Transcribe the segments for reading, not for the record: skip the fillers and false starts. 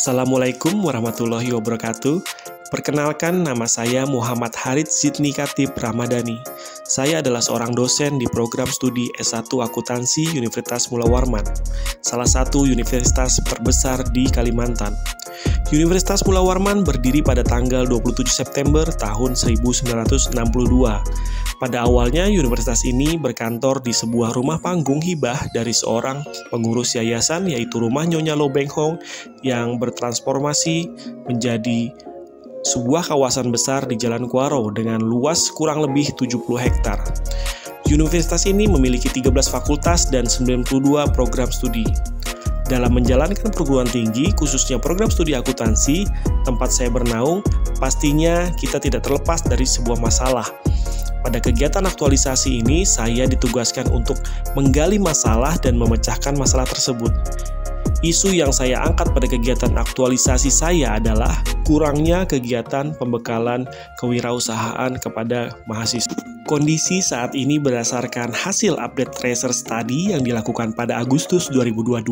Assalamualaikum warahmatullahi wabarakatuh. Perkenalkan, nama saya Muhammad Harith Zidni Khatib Ramadhani. Saya adalah seorang dosen di program studi S1 Akuntansi Universitas Mula Warman, salah satu universitas terbesar di Kalimantan. Universitas Mula Warman berdiri pada tanggal 27 September tahun 1962. Pada awalnya, universitas ini berkantor di sebuah rumah panggung hibah dari seorang pengurus yayasan, yaitu Rumah Nyonya Lo Beng Hong, yang bertransformasi menjadi sebuah kawasan besar di Jalan Kuaro dengan luas kurang lebih 70 hektar. Universitas ini memiliki 13 fakultas dan 92 program studi. Dalam menjalankan perguruan tinggi, khususnya program studi akuntansi, tempat saya bernaung, pastinya kita tidak terlepas dari sebuah masalah. Pada kegiatan aktualisasi ini, saya ditugaskan untuk menggali masalah dan memecahkan masalah tersebut. Isu yang saya angkat pada kegiatan aktualisasi saya adalah kurangnya kegiatan pembekalan kewirausahaan kepada mahasiswa. Kondisi saat ini berdasarkan hasil update tracer study yang dilakukan pada Agustus 2022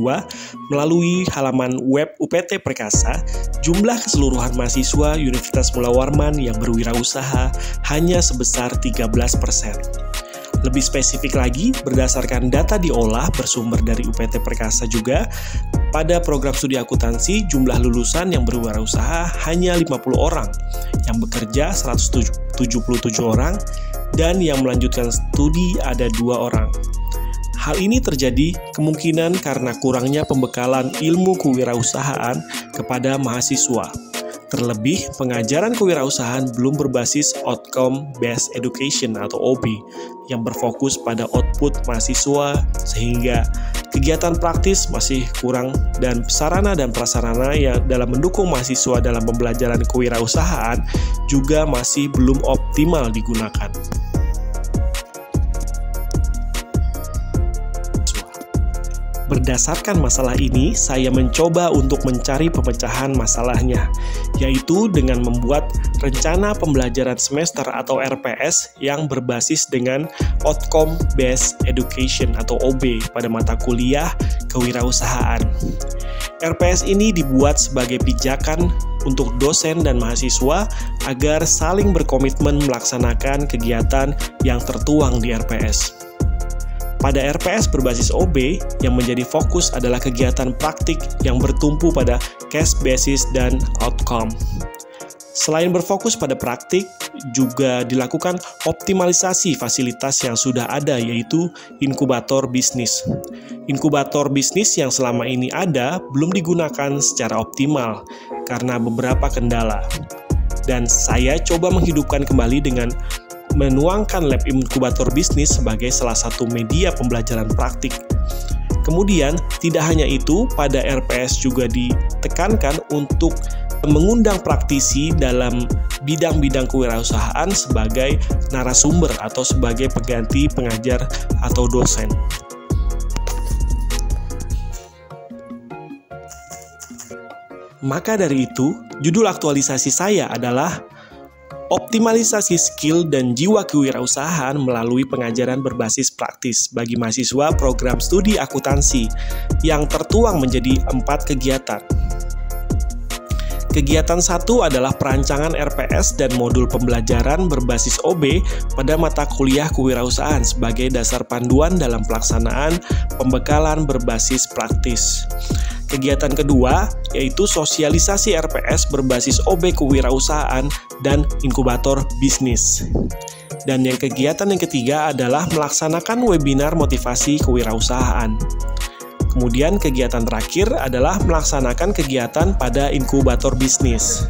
melalui halaman web UPT Perkasa, jumlah keseluruhan mahasiswa Universitas Mula Warman yang berwirausaha hanya sebesar 13%. Lebih spesifik lagi, berdasarkan data diolah bersumber dari UPT Perkasa juga, pada program studi akuntansi, jumlah lulusan yang berwirausaha hanya 50 orang, yang bekerja 177 orang, dan yang melanjutkan studi ada 2 orang. Hal ini terjadi kemungkinan karena kurangnya pembekalan ilmu kewirausahaan kepada mahasiswa. Terlebih, pengajaran kewirausahaan belum berbasis Outcome Based Education atau OB yang berfokus pada output mahasiswa, sehingga kegiatan praktis masih kurang dan sarana dan prasarana yang dalam mendukung mahasiswa dalam pembelajaran kewirausahaan juga masih belum optimal digunakan. Berdasarkan masalah ini, saya mencoba untuk mencari pemecahan masalahnya, yaitu dengan membuat rencana pembelajaran semester atau RPS yang berbasis dengan Outcome Based Education atau OB pada mata kuliah kewirausahaan. RPS ini dibuat sebagai pijakan untuk dosen dan mahasiswa agar saling berkomitmen melaksanakan kegiatan yang tertuang di RPS. Pada RPS berbasis OB, yang menjadi fokus adalah kegiatan praktik yang bertumpu pada case basis dan outcome. Selain berfokus pada praktik, juga dilakukan optimalisasi fasilitas yang sudah ada, yaitu inkubator bisnis. Inkubator bisnis yang selama ini ada belum digunakan secara optimal karena beberapa kendala. Dan saya coba menghidupkan kembali dengan menuangkan lab inkubator bisnis sebagai salah satu media pembelajaran praktik. Kemudian, tidak hanya itu, pada RPS juga ditekankan untuk mengundang praktisi dalam bidang-bidang kewirausahaan sebagai narasumber atau sebagai pengganti pengajar atau dosen. Maka dari itu, judul aktualisasi saya adalah optimalisasi skill dan jiwa kewirausahaan melalui pengajaran berbasis praktis bagi mahasiswa program studi akuntansi yang tertuang menjadi 4 kegiatan. Kegiatan 1 adalah perancangan RPS dan modul pembelajaran berbasis OB pada mata kuliah kewirausahaan sebagai dasar panduan dalam pelaksanaan pembekalan berbasis praktis. Kegiatan kedua yaitu sosialisasi RPS berbasis OB kewirausahaan dan inkubator bisnis. Dan yang kegiatan yang ketiga adalah melaksanakan webinar motivasi kewirausahaan. Kemudian kegiatan terakhir adalah melaksanakan kegiatan pada inkubator bisnis.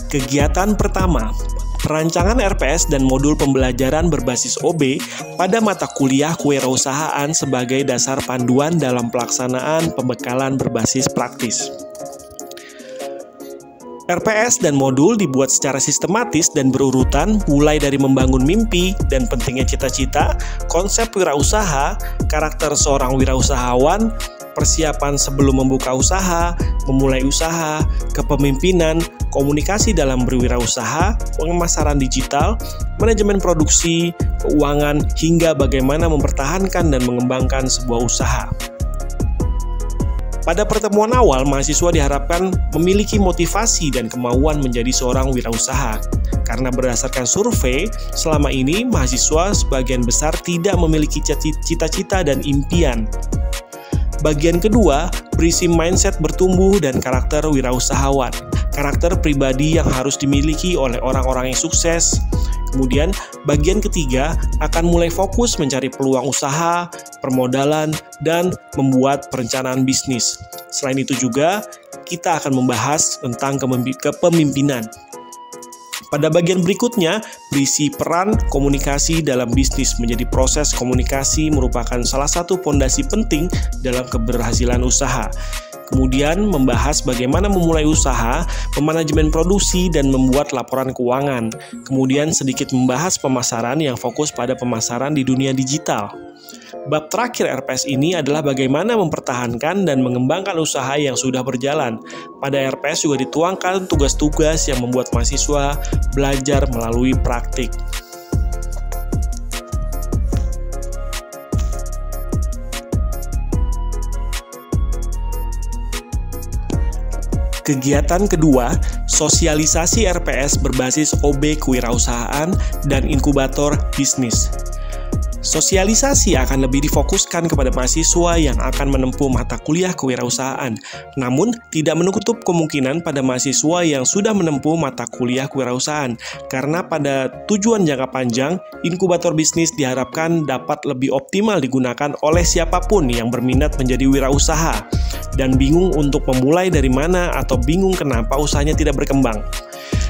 Kegiatan pertama, perancangan RPS dan modul pembelajaran berbasis OB pada mata kuliah kewirausahaan sebagai dasar panduan dalam pelaksanaan pembekalan berbasis praktis. RPS dan modul dibuat secara sistematis dan berurutan mulai dari membangun mimpi dan pentingnya cita-cita, konsep wirausaha, karakter seorang wirausahawan, persiapan sebelum membuka usaha, memulai usaha, kepemimpinan, komunikasi dalam berwirausaha, pemasaran digital, manajemen produksi, keuangan, hingga bagaimana mempertahankan dan mengembangkan sebuah usaha. Pada pertemuan awal, mahasiswa diharapkan memiliki motivasi dan kemauan menjadi seorang wirausaha. Karena berdasarkan survei, selama ini mahasiswa sebagian besar tidak memiliki cita-cita dan impian. Bagian kedua, berisi mindset bertumbuh dan karakter wirausahawan. Karakter pribadi yang harus dimiliki oleh orang-orang yang sukses. Kemudian, bagian ketiga akan mulai fokus mencari peluang usaha, permodalan, dan membuat perencanaan bisnis. Selain itu juga, kita akan membahas tentang kepemimpinan. Pada bagian berikutnya, berisi peran komunikasi dalam bisnis. Menjadi proses komunikasi merupakan salah satu fondasi penting dalam keberhasilan usaha. Kemudian membahas bagaimana memulai usaha, memanajemen produksi, dan membuat laporan keuangan. Kemudian sedikit membahas pemasaran yang fokus pada pemasaran di dunia digital. Bab terakhir RPS ini adalah bagaimana mempertahankan dan mengembangkan usaha yang sudah berjalan. Pada RPS juga dituangkan tugas-tugas yang membuat mahasiswa belajar melalui praktik. Kegiatan kedua, sosialisasi RPS berbasis OB kewirausahaan dan inkubator bisnis. Sosialisasi akan lebih difokuskan kepada mahasiswa yang akan menempuh mata kuliah kewirausahaan, namun tidak menutup kemungkinan pada mahasiswa yang sudah menempuh mata kuliah kewirausahaan, karena pada tujuan jangka panjang, inkubator bisnis diharapkan dapat lebih optimal digunakan oleh siapapun yang berminat menjadi wirausaha, dan bingung untuk memulai dari mana atau bingung kenapa usahanya tidak berkembang.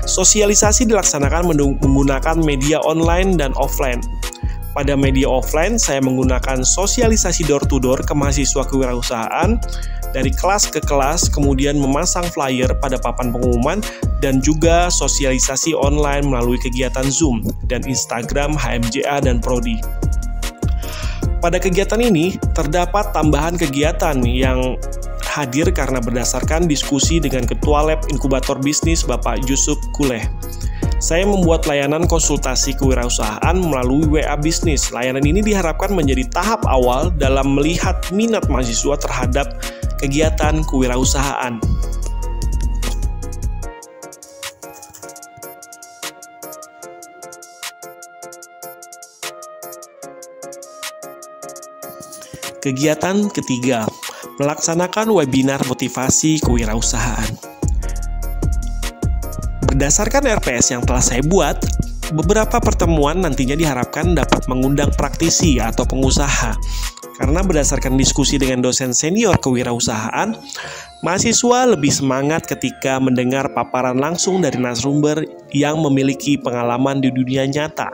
Sosialisasi dilaksanakan menggunakan media online dan offline. Pada media offline, saya menggunakan sosialisasi door-to-door ke mahasiswa kewirausahaan, dari kelas ke kelas, kemudian memasang flyer pada papan pengumuman, dan juga sosialisasi online melalui kegiatan Zoom dan Instagram HMJA dan Prodi. Pada kegiatan ini, terdapat tambahan kegiatan yang hadir karena berdasarkan diskusi dengan Ketua Lab Inkubator Bisnis Bapak Yusuf Kuleh. Saya membuat layanan konsultasi kewirausahaan melalui WA Bisnis. Layanan ini diharapkan menjadi tahap awal dalam melihat minat mahasiswa terhadap kegiatan kewirausahaan. Kegiatan ketiga, melaksanakan webinar motivasi kewirausahaan. Berdasarkan RPS yang telah saya buat, beberapa pertemuan nantinya diharapkan dapat mengundang praktisi atau pengusaha. Karena berdasarkan diskusi dengan dosen senior kewirausahaan, mahasiswa lebih semangat ketika mendengar paparan langsung dari narasumber yang memiliki pengalaman di dunia nyata.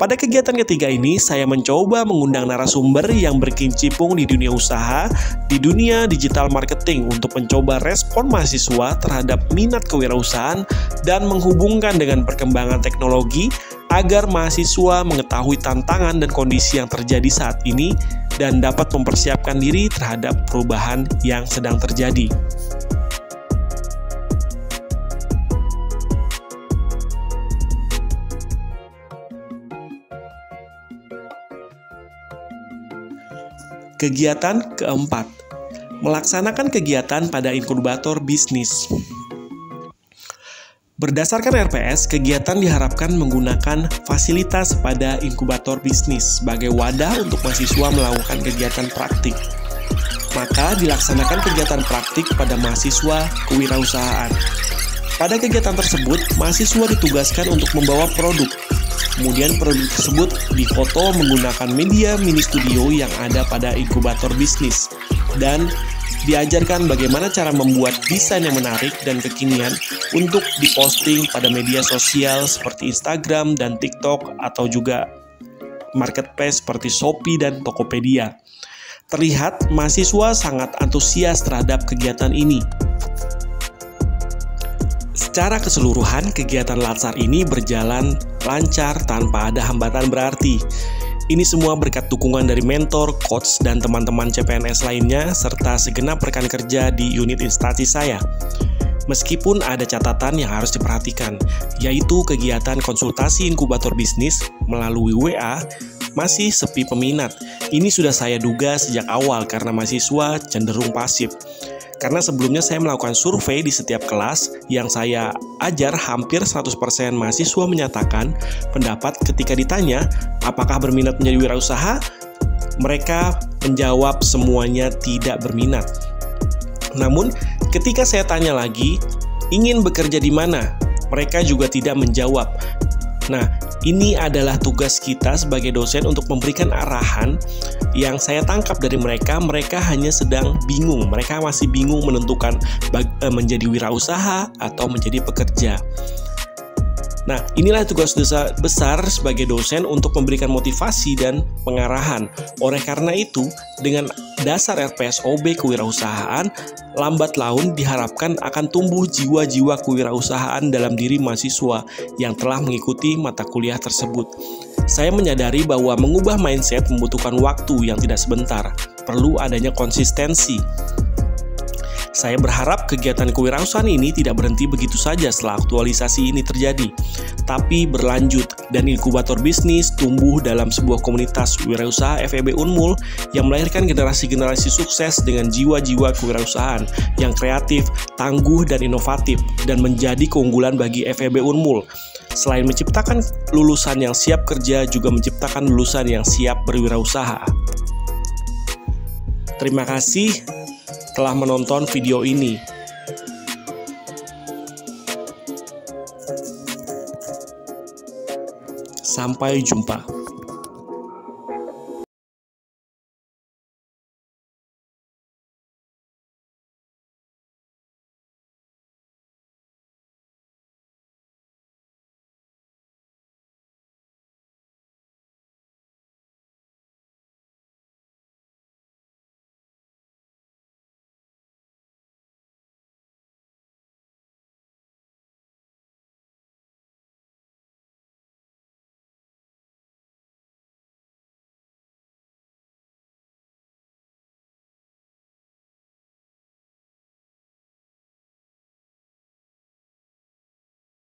Pada kegiatan ketiga ini, saya mencoba mengundang narasumber yang berkecimpung di dunia usaha, di dunia digital marketing untuk mencoba respon mahasiswa terhadap minat kewirausahaan dan menghubungkan dengan perkembangan teknologi agar mahasiswa mengetahui tantangan dan kondisi yang terjadi saat ini dan dapat mempersiapkan diri terhadap perubahan yang sedang terjadi. Kegiatan keempat, melaksanakan kegiatan pada inkubator bisnis. Berdasarkan RPS, kegiatan diharapkan menggunakan fasilitas pada inkubator bisnis sebagai wadah untuk mahasiswa melakukan kegiatan praktik. Maka dilaksanakan kegiatan praktik pada mahasiswa kewirausahaan. Pada kegiatan tersebut, mahasiswa ditugaskan untuk membawa produk. Kemudian produk tersebut difoto menggunakan media mini studio yang ada pada inkubator bisnis dan diajarkan bagaimana cara membuat desain yang menarik dan kekinian untuk diposting pada media sosial seperti Instagram dan TikTok atau juga marketplace seperti Shopee dan Tokopedia. Terlihat mahasiswa sangat antusias terhadap kegiatan ini. Secara keseluruhan, kegiatan Latsar ini berjalan lancar tanpa ada hambatan berarti. Ini semua berkat dukungan dari mentor, coach, dan teman-teman CPNS lainnya, serta segenap rekan kerja di unit instansi saya. Meskipun ada catatan yang harus diperhatikan, yaitu kegiatan konsultasi inkubator bisnis melalui WA masih sepi peminat. Ini sudah saya duga sejak awal karena mahasiswa cenderung pasif. Karena sebelumnya saya melakukan survei di setiap kelas yang saya ajar, hampir 100% mahasiswa menyatakan pendapat ketika ditanya apakah berminat menjadi wirausaha. Mereka menjawab semuanya tidak berminat. Namun ketika saya tanya lagi, ingin bekerja di mana? Mereka juga tidak menjawab. Nah, ini adalah tugas kita sebagai dosen untuk memberikan arahan. Yang saya tangkap dari mereka hanya sedang bingung. Mereka masih bingung menentukan menjadi wirausaha atau menjadi pekerja. Nah, inilah tugas besar sebagai dosen untuk memberikan motivasi dan pengarahan. Oleh karena itu, dengan dasar RPSOB kewirausahaan, lambat laun diharapkan akan tumbuh jiwa-jiwa kewirausahaan dalam diri mahasiswa yang telah mengikuti mata kuliah tersebut. Saya menyadari bahwa mengubah mindset membutuhkan waktu yang tidak sebentar, perlu adanya konsistensi. Saya berharap kegiatan kewirausahaan ini tidak berhenti begitu saja setelah aktualisasi ini terjadi, tapi berlanjut dan inkubator bisnis tumbuh dalam sebuah komunitas wirausaha FEB Unmul yang melahirkan generasi-generasi sukses dengan jiwa-jiwa kewirausahaan yang kreatif, tangguh, dan inovatif, dan menjadi keunggulan bagi FEB Unmul. Selain menciptakan lulusan yang siap kerja, juga menciptakan lulusan yang siap berwirausaha. Terima kasih telah menonton video ini. Sampai jumpa.